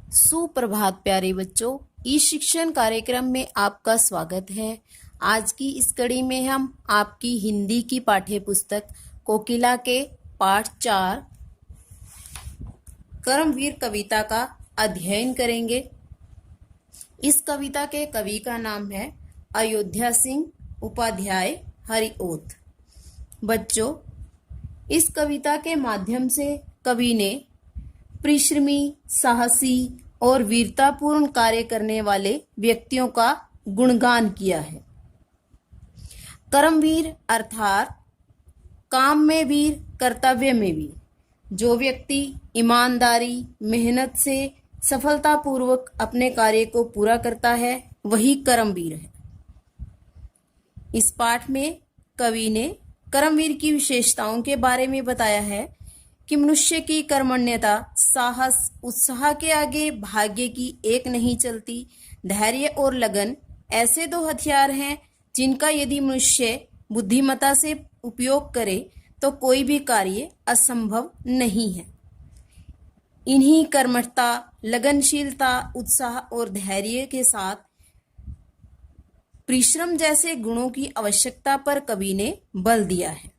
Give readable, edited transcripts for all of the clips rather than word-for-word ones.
सुप्रभात प्यारे बच्चों, ई शिक्षण कार्यक्रम में आपका स्वागत है। आज की इस कड़ी में हम आपकी हिंदी की पाठ्य पुस्तक कोकिला के पाठ 4 कर्मवीर कविता का अध्ययन करेंगे। इस कविता के कवि का नाम है अयोध्या सिंह उपाध्याय हरिओत। बच्चों, इस कविता के माध्यम से कवि ने परिश्रमी, साहसी और वीरतापूर्ण कार्य करने वाले व्यक्तियों का गुणगान किया है। कर्मवीर अर्थात काम में वीर, कर्तव्य में वीर। जो व्यक्ति ईमानदारी, मेहनत से सफलतापूर्वक अपने कार्य को पूरा करता है, वही कर्मवीर है। इस पाठ में कवि ने कर्मवीर की विशेषताओं के बारे में बताया है कि मनुष्य की कर्मण्यता, साहस, उत्साह के आगे भाग्य की एक नहीं चलती। धैर्य और लगन ऐसे दो हथियार हैं जिनका यदि मनुष्य बुद्धिमत्ता से उपयोग करे तो कोई भी कार्य असंभव नहीं है। इन्हीं कर्मठता, लगनशीलता, उत्साह और धैर्य के साथ परिश्रम जैसे गुणों की आवश्यकता पर कवि ने बल दिया है।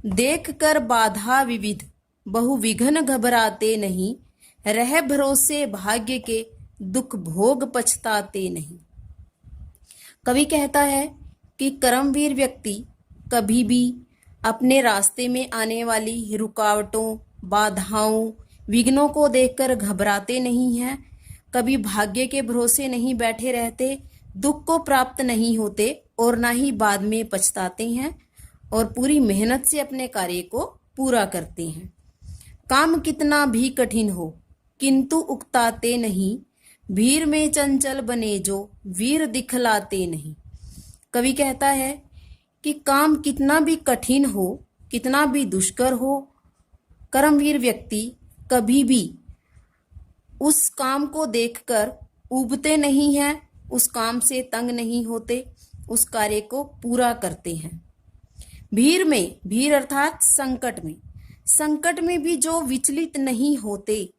देख कर बाधा विविध, बहु विघ्न घबराते नहीं। रह भरोसे भाग्य के, दुख भोग पछताते नहीं। कवि कहता है कि कर्मवीर व्यक्ति कभी भी अपने रास्ते में आने वाली रुकावटों, बाधाओं, विघ्नों को देखकर घबराते नहीं हैं। कभी भाग्य के भरोसे नहीं बैठे रहते, दुख को प्राप्त नहीं होते और ना ही बाद में पछताते हैं, और पूरी मेहनत से अपने कार्य को पूरा करते हैं। काम कितना भी कठिन हो किंतु उकताते नहीं। भीड़ में चंचल बने जो, वीर दिखलाते नहीं। कवि कहता है कि काम कितना भी कठिन हो, कितना भी दुष्कर हो, कर्मवीर व्यक्ति कभी भी उस काम को देखकर ऊबते नहीं हैं, उस काम से तंग नहीं होते, उस कार्य को पूरा करते हैं। भीड़ में, भीड़ अर्थात संकट में भी जो विचलित नहीं होते,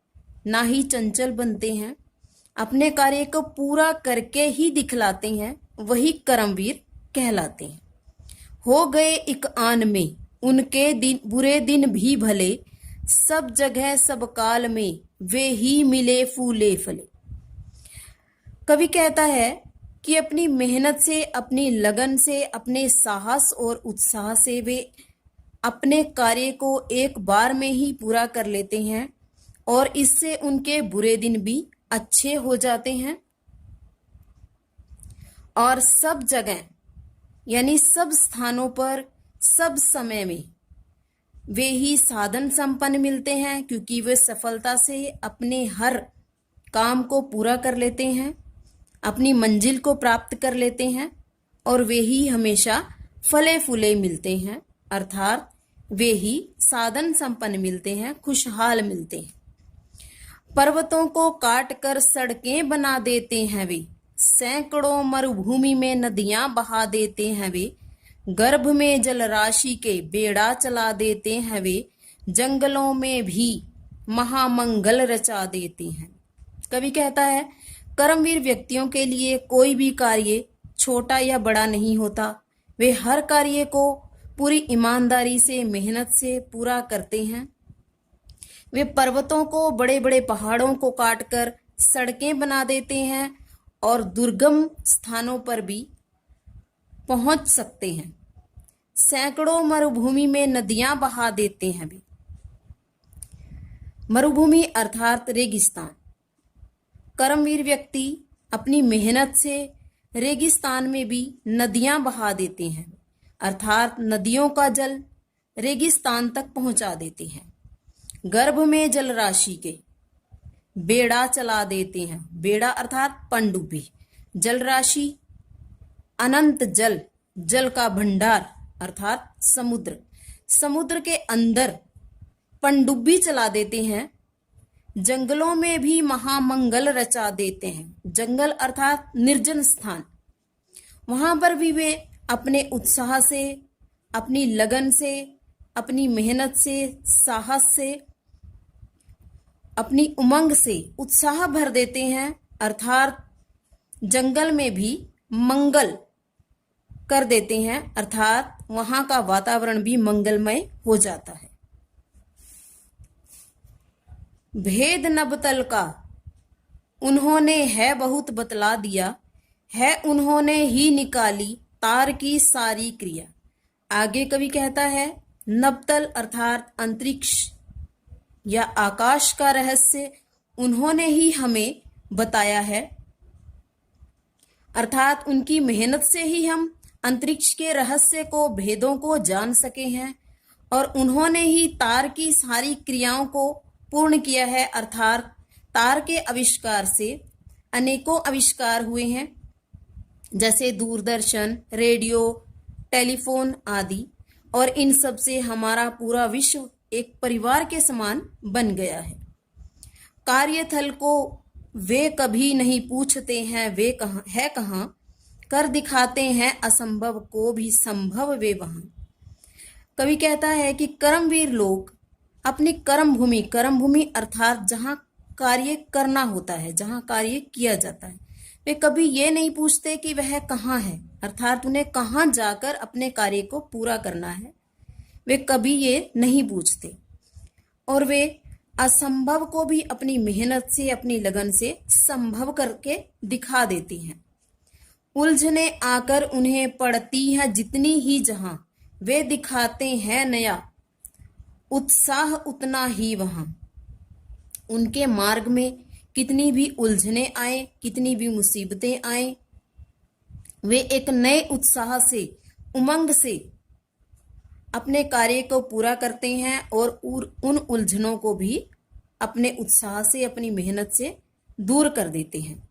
ना ही चंचल बनते हैं, अपने कार्य को पूरा करके ही दिखलाते हैं, वही कर्मवीर कहलाते हैं। हो गए एक आन में उनके दिन, बुरे दिन भी भले। सब जगह सब काल में वे ही मिले फूले फले। कवि कहता है कि अपनी मेहनत से, अपनी लगन से, अपने साहस और उत्साह से वे अपने कार्य को एक बार में ही पूरा कर लेते हैं और इससे उनके बुरे दिन भी अच्छे हो जाते हैं। और सब जगह यानी सब स्थानों पर, सब समय में वे ही साधन संपन्न मिलते हैं, क्योंकि वे सफलता से अपने हर काम को पूरा कर लेते हैं, अपनी मंजिल को प्राप्त कर लेते हैं, और वे ही हमेशा फले फूले मिलते हैं, अर्थात वे ही साधन संपन्न मिलते हैं, खुशहाल मिलते हैं। पर्वतों को काट कर सड़कें बना देते हैं वे। सैकड़ों मरुभूमि में नदियां बहा देते हैं वे। गर्भ में जल राशि के बेड़ा चला देते हैं वे। जंगलों में भी महामंगल रचा देते हैं। कवि कहता है कर्मवीर व्यक्तियों के लिए कोई भी कार्य छोटा या बड़ा नहीं होता। वे हर कार्य को पूरी ईमानदारी से, मेहनत से पूरा करते हैं। वे पर्वतों को, बड़े बड़े पहाड़ों को काटकर सड़कें बना देते हैं और दुर्गम स्थानों पर भी पहुंच सकते हैं। सैकड़ों मरुभूमि में नदियां बहा देते हैं वे। मरुभूमि अर्थात रेगिस्तान। कर्मवीर व्यक्ति अपनी मेहनत से रेगिस्तान में भी नदियां बहा देते हैं, अर्थात नदियों का जल रेगिस्तान तक पहुंचा देते हैं। गर्भ में जल राशि के बेड़ा चला देते हैं। बेड़ा अर्थात पनडुब्बी। जल राशि अनंत जल, जल का भंडार अर्थात समुद्र। समुद्र के अंदर पनडुब्बी चला देते हैं। जंगलों में भी महामंगल रचा देते हैं। जंगल अर्थात निर्जन स्थान, वहां पर भी वे अपने उत्साह से, अपनी लगन से, अपनी मेहनत से, साहस से अपनी उमंग से उत्साह भर देते हैं, अर्थात जंगल में भी मंगल कर देते हैं, अर्थात वहां का वातावरण भी मंगलमय हो जाता है। भेद नबतल का उन्होंने है बहुत बतला दिया, है उन्होंने ही निकाली तार की सारी क्रिया। आगे कवि कहता है नबतल अर्थात अंतरिक्ष या आकाश का रहस्य उन्होंने ही हमें बताया है, अर्थात उनकी मेहनत से ही हम अंतरिक्ष के रहस्य को, भेदों को जान सके हैं, और उन्होंने ही तार की सारी क्रियाओं को पूर्ण किया है, अर्थात तार के आविष्कार से अनेकों आविष्कार हुए हैं, जैसे दूरदर्शन, रेडियो, टेलीफोन आदि, और इन सब से हमारा पूरा विश्व एक परिवार के समान बन गया है। कार्यथल को वे कभी नहीं पूछते हैं वे कहाँ है, कहाँ कर दिखाते हैं असंभव को भी संभव वे वहां। कवि कहता है कि कर्मवीर लोग अपनी कर्मभूमि अर्थात जहां कार्य करना होता है, जहां कार्य किया जाता है, वे कभी ये नहीं पूछते कि वह कहाँ है, अर्थात उन्हें कहाँ जाकर अपने कार्य को पूरा करना है, वे कभी ये नहीं पूछते, और वे असंभव को भी अपनी मेहनत से, अपनी लगन से संभव करके दिखा देती हैं। उलझने आकर उन्हें पड़ती है जितनी ही जहां, वे दिखाते हैं नया उत्साह उतना ही वहां। उनके मार्ग में कितनी भी उलझने आए, कितनी भी मुसीबतें आए, वे एक नए उत्साह से, उमंग से अपने कार्य को पूरा करते हैं, और उन उलझनों को भी अपने उत्साह से, अपनी मेहनत से दूर कर देते हैं।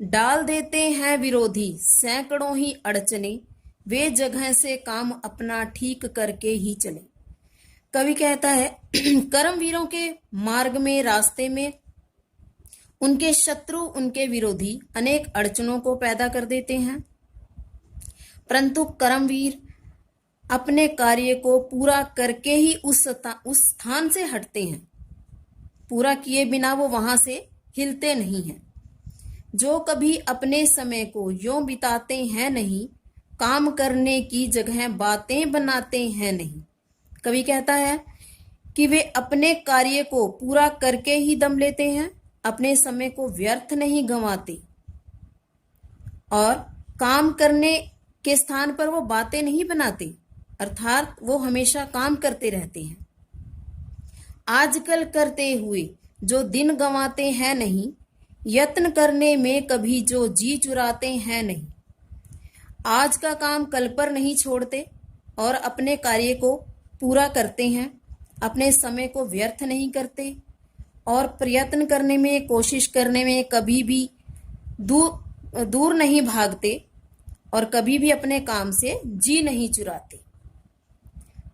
डाल देते हैं विरोधी सैकड़ों ही अड़चने, वे जगह से काम अपना ठीक करके ही चले। कवि कहता है कर्मवीरों के मार्ग में, रास्ते में उनके शत्रु, उनके विरोधी अनेक अड़चनों को पैदा कर देते हैं, परंतु कर्मवीर अपने कार्य को पूरा करके ही उस स्थान से हटते हैं। पूरा किए बिना वो वहां से हिलते नहीं हैं। जो कभी अपने समय को यों बिताते हैं नहीं, काम करने की जगह बातें बनाते हैं नहीं। कवि कहता है कि वे अपने कार्य को पूरा करके ही दम लेते हैं, अपने समय को व्यर्थ नहीं गंवाते, और काम करने के स्थान पर वो बातें नहीं बनाते, अर्थात वो हमेशा काम करते रहते हैं। आजकल करते हुए जो दिन गंवाते हैं नहीं, यत्न करने में कभी जो जी चुराते हैं नहीं। आज का काम कल पर नहीं छोड़ते और अपने कार्य को पूरा करते हैं, अपने समय को व्यर्थ नहीं करते, और प्रयत्न करने में, कोशिश करने में कभी भी दूर नहीं भागते, और कभी भी अपने काम से जी नहीं चुराते।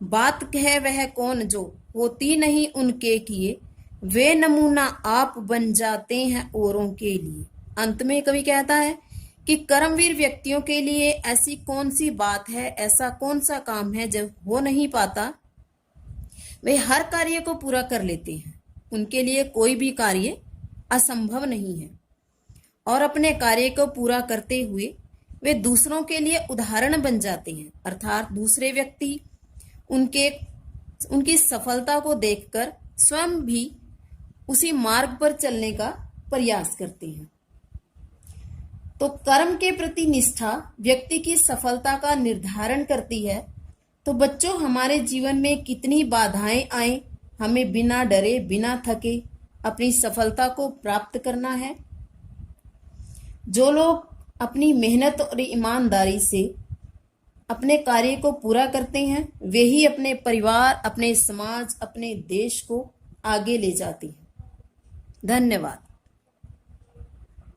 बात कहे वह कौन जो होती नहीं उनके किए, वे नमूना आप बन जाते हैं औरों के लिए। अंत में कवि कहता है कि कर्मवीर व्यक्तियों के लिए ऐसी कौन सी बात है, ऐसा कौन सा काम है जब हो नहीं पाता, वे हर कार्य को पूरा कर लेते हैं। उनके लिए कोई भी कार्य असंभव नहीं है, और अपने कार्य को पूरा करते हुए वे दूसरों के लिए उदाहरण बन जाते हैं, अर्थात दूसरे व्यक्ति उनकी सफलता को देखकर स्वयं भी उसी मार्ग पर चलने का प्रयास करते हैं। तो कर्म के प्रति निष्ठा व्यक्ति की सफलता का निर्धारण करती है। तो बच्चों, हमारे जीवन में कितनी बाधाएं आए, हमें बिना डरे, बिना थके अपनी सफलता को प्राप्त करना है। जो लोग अपनी मेहनत और ईमानदारी से अपने कार्य को पूरा करते हैं, वे ही अपने परिवार, अपने समाज, अपने देश को आगे ले जाते हैं। धन्यवाद।